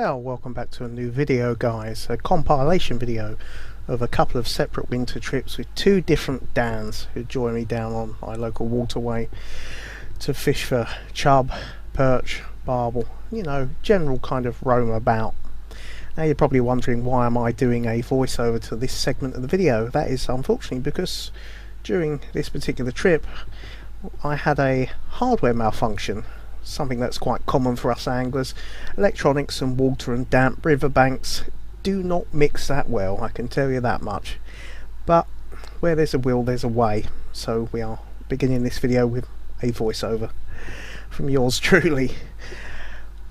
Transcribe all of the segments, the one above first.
Well, welcome back to a new video, guys. A compilation video of a couple of separate winter trips with two different Dans who join me down on my local waterway to fish for chub, perch, barbel, you know, general kind of roam about. Now you're probably wondering, why am I doing a voiceover to this segment of the video? That is unfortunately because during this particular trip I had a hardware malfunction. Something that's quite common for us anglers. Electronics and water and damp riverbanks do not mix that well, I can tell you that much. But where there's a will, there's a way. So we are beginning this video with a voiceover from yours truly.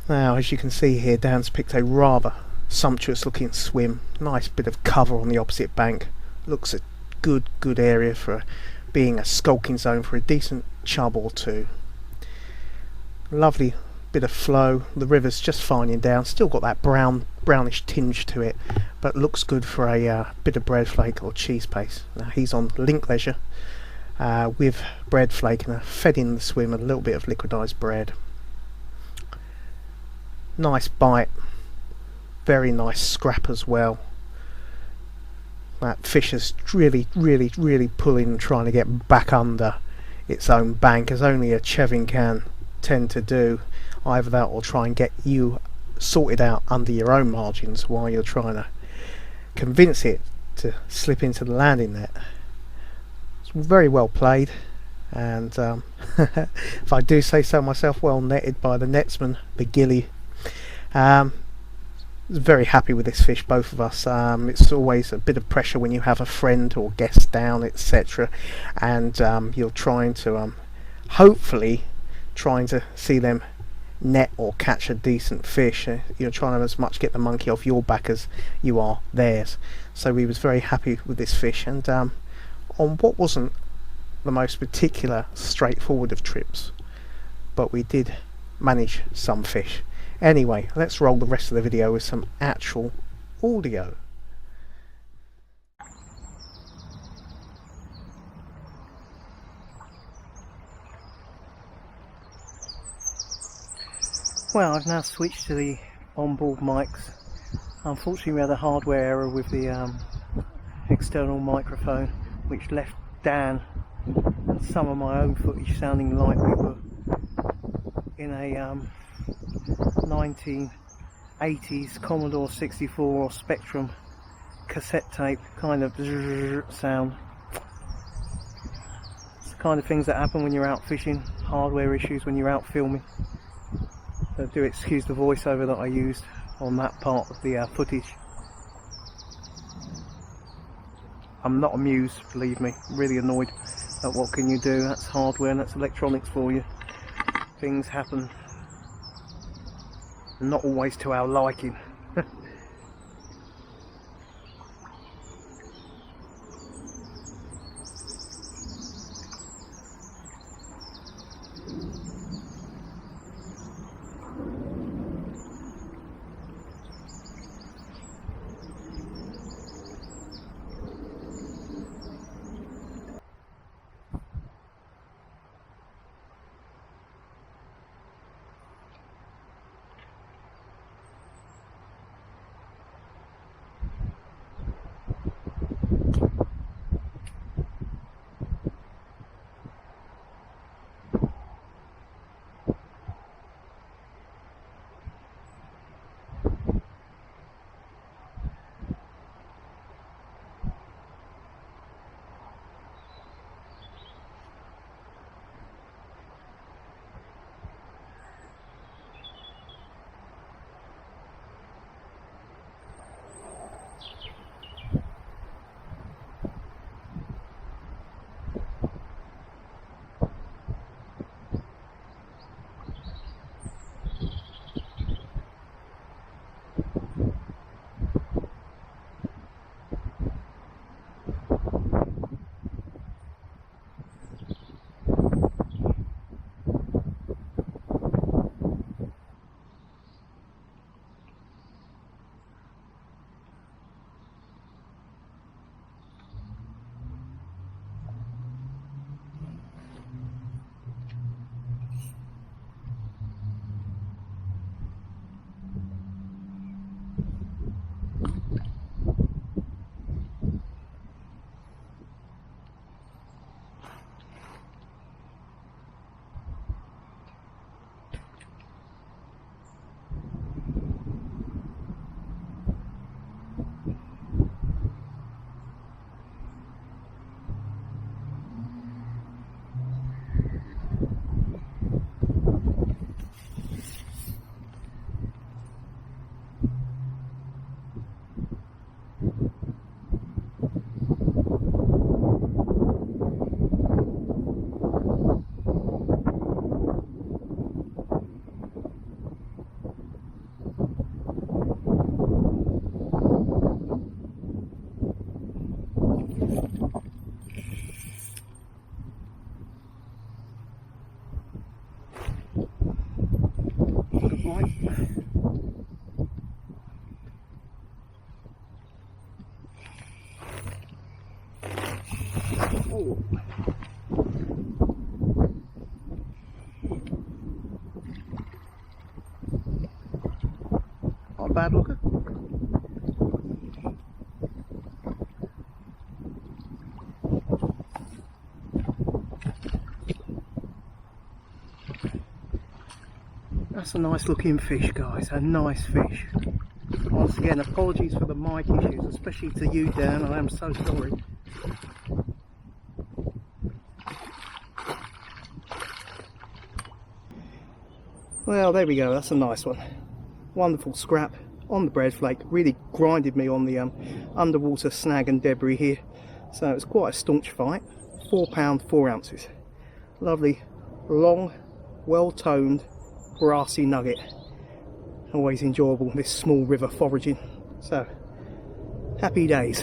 Now, as you can see here, Dan's picked a rather sumptuous looking swim. Nice bit of cover on the opposite bank. Looks a good area for being a skulking zone for a decent chub or two. Lovely bit of flow, the river's just fining down, still got that brownish tinge to it, but looks good for a bit of bread flake or cheese paste. Now he's on link leisure with bread flake, and I fed in the swim a little bit of liquidized bread. Nice bite, very nice scrap as well. That fish is really pulling, trying to get back under its own bank, as only a chevin can tend to do. Either that or try and get you sorted out under your own margins while you're trying to convince it to slip into the landing net. It's very well played, and if I do say so myself, well netted by the netsman, the gilly. Very happy with this fish, both of us. It's always a bit of pressure when you have a friend or guest down, etc., and you're trying to hopefully trying to see them net or catch a decent fish. You're trying to as much get the monkey off your back as you are theirs. So we was very happy with this fish, and on what wasn't the most particular straightforward of trips, but we did manage some fish. Anyway, let's roll the rest of the video with some actual audio. Well, I've now switched to the onboard mics. Unfortunately we had a hardware error with the external microphone, which left Dan and some of my own footage sounding like we were in a 1980s Commodore 64 or Spectrum cassette tape kind of sound. It's the kind of things that happen when you're out fishing, hardware issues when you're out filming. So do excuse the voiceover that I used on that part of the footage. I'm not amused, believe me, really annoyed. But what can you do? That's hardware and that's electronics for you. Things happen, not always to our liking. Oh. Not a bad looker. That's a nice looking fish, guys, a nice fish. Once again, apologies for the mic issues, especially to you, Dan, I am so sorry. Well, there we go, that's a nice one. Wonderful scrap on the bread flake, really grinded me on the underwater snag and debris here. So it's quite a staunch fight. £4, 4 ounces. Lovely, long, well-toned, brassy nugget. Always enjoyable, this small river foraging. So, happy days.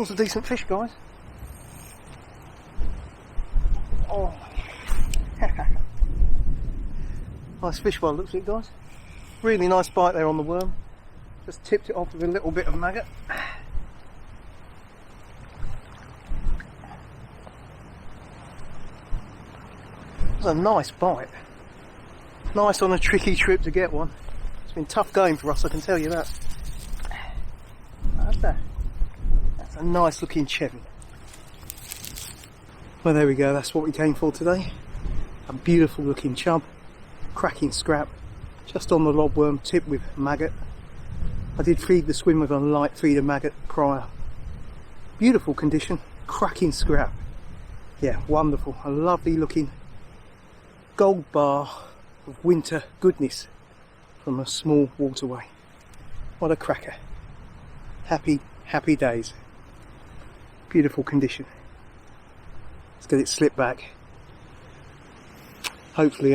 was a decent fish, guys. Oh. Nice fish by the looks of it, guys. Really nice bite there on the worm. Just tipped it off with a little bit of maggot. It was a nice bite. Nice on a tricky trip to get one. It's been tough going for us, I can tell you that. That's a nice looking chevy. Well, there we go, that's what we came for today. A beautiful looking chub, cracking scrap, just on the lobworm, tipped with maggot. I did feed the swim with a light feeder maggot prior. Beautiful condition, cracking scrap. Yeah, wonderful, a lovely looking gold bar of winter goodness from a small waterway. What a cracker. Happy, happy days. Beautiful condition. Let's get it slipped back. Hopefully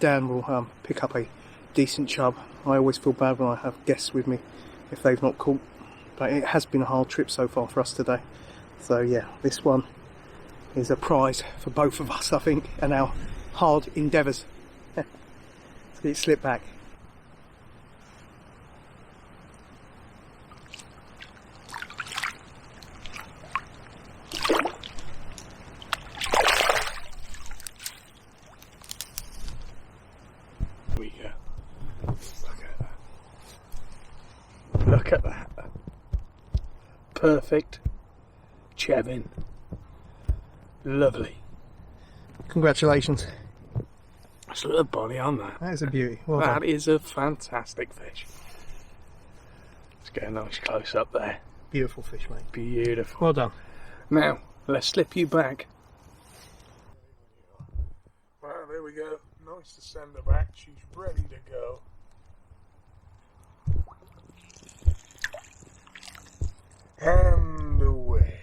Dan will pick up a decent chub. I always feel bad when I have guests with me if they've not caught, but it has been a hard trip so far for us today. So yeah, this one is a prize for both of us, I think, and our hard endeavours. Let's get it slipped back. We go. Look at that. Look at that. Perfect chebbing. Lovely. Congratulations. That's a little body on that. That is a beauty. Well That done. is a fantastic fish. Let's get a nice close up there. Beautiful fish, mate. Beautiful. Well done. Now, let's slip you back. Well, there we go. Nice to send her back. She's ready to go. And away.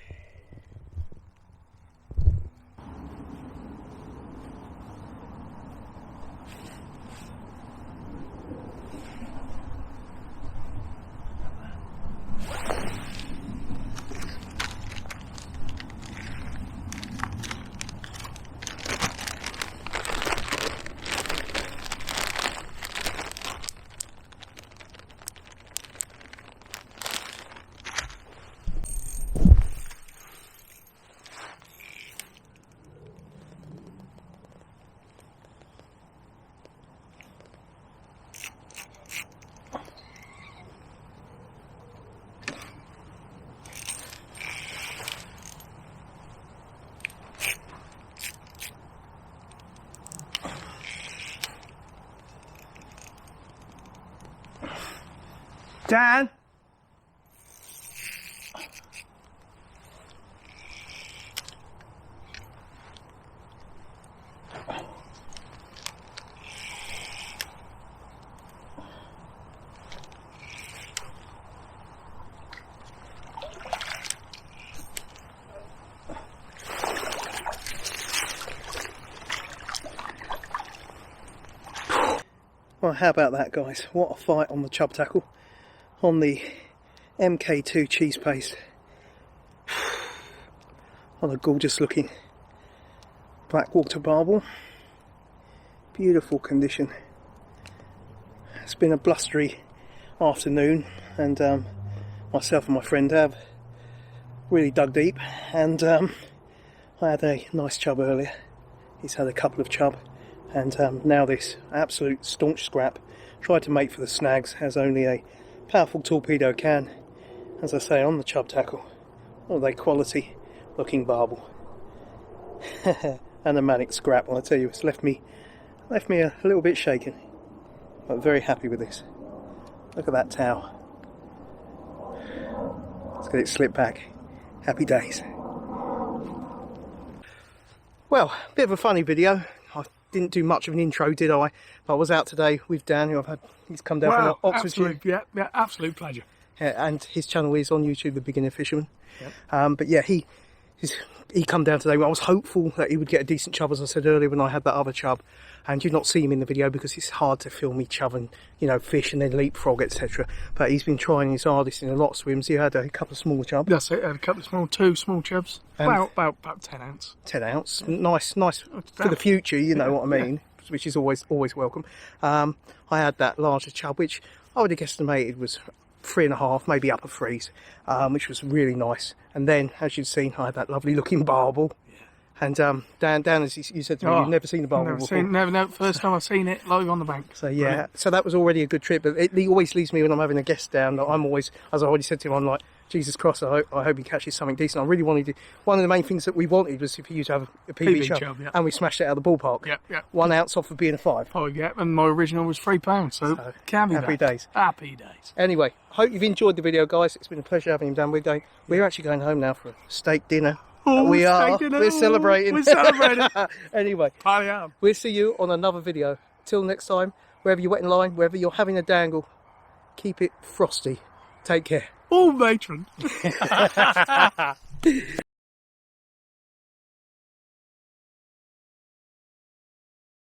Dan! Well, how about that, guys? What a fight on the chub tackle. On the Mk2 Cheese paste. On a gorgeous looking blackwater barbel. Beautiful condition. It's been a blustery afternoon, and myself and my friend have really dug deep, and I had a nice chub earlier. He's had a couple of chub, and now this absolute staunch scrap. Tried to make for the snags, as only a powerful torpedo can, as I say, on the chub tackle. What a quality looking barbel. And a manic scrap, well, I tell you, it's left me a little bit shaken, but very happy with this. Look at that towel. Let's get it slipped back. Happy days. Well, a bit of a funny video. I didn't do much of an intro, did I? But I was out today with Dan, who he's come down from Oxfordshire. Yeah, absolute pleasure. And his channel is on YouTube, The Beginner Fisherman. Yep. But yeah, he's he come down today. I was hopeful that he would get a decent chub, as I said earlier when I had that other chub. And you've not seen him in the video because it's hard to film me chubbing, you know, fish and then leapfrog, etc. But he's been trying his hardest in a lot of swims. He had a couple of small chubs. That's it, a couple of two small chubs. About 10 ounce. 10 ounce. Nice for the future, you know what I mean, which is always welcome. I had that larger chub, which I would have guesstimated was 3.5, maybe upper 3s, which was really nice. And then, as you've seen, I had that lovely looking barbel. And Dan, as you said to me, you've never seen a barbel before. Never, first time I've seen it live on the bank. So yeah, brilliant. So that was already a good trip. But it always leaves me when I'm having a guest down. That I'm always, as I already said to him, I'm like, Jesus Christ, I hope he catches something decent. I really wanted to. One of the main things that we wanted was for you to have a PB chub, and we smashed it out of the ballpark. Yeah. 1 ounce off of being a 5. Oh yeah, and my original was £3, so can be happy days. Happy days. Anyway, hope you've enjoyed the video, guys. It's been a pleasure having him down. We're actually going home now for a steak dinner. Oh, we are. We're celebrating. We're celebrating. Anyway, party on. We'll see you on another video. Till next time, wherever you're wetting line, wherever you're having a dangle, keep it frosty. Take care. Oh, matron.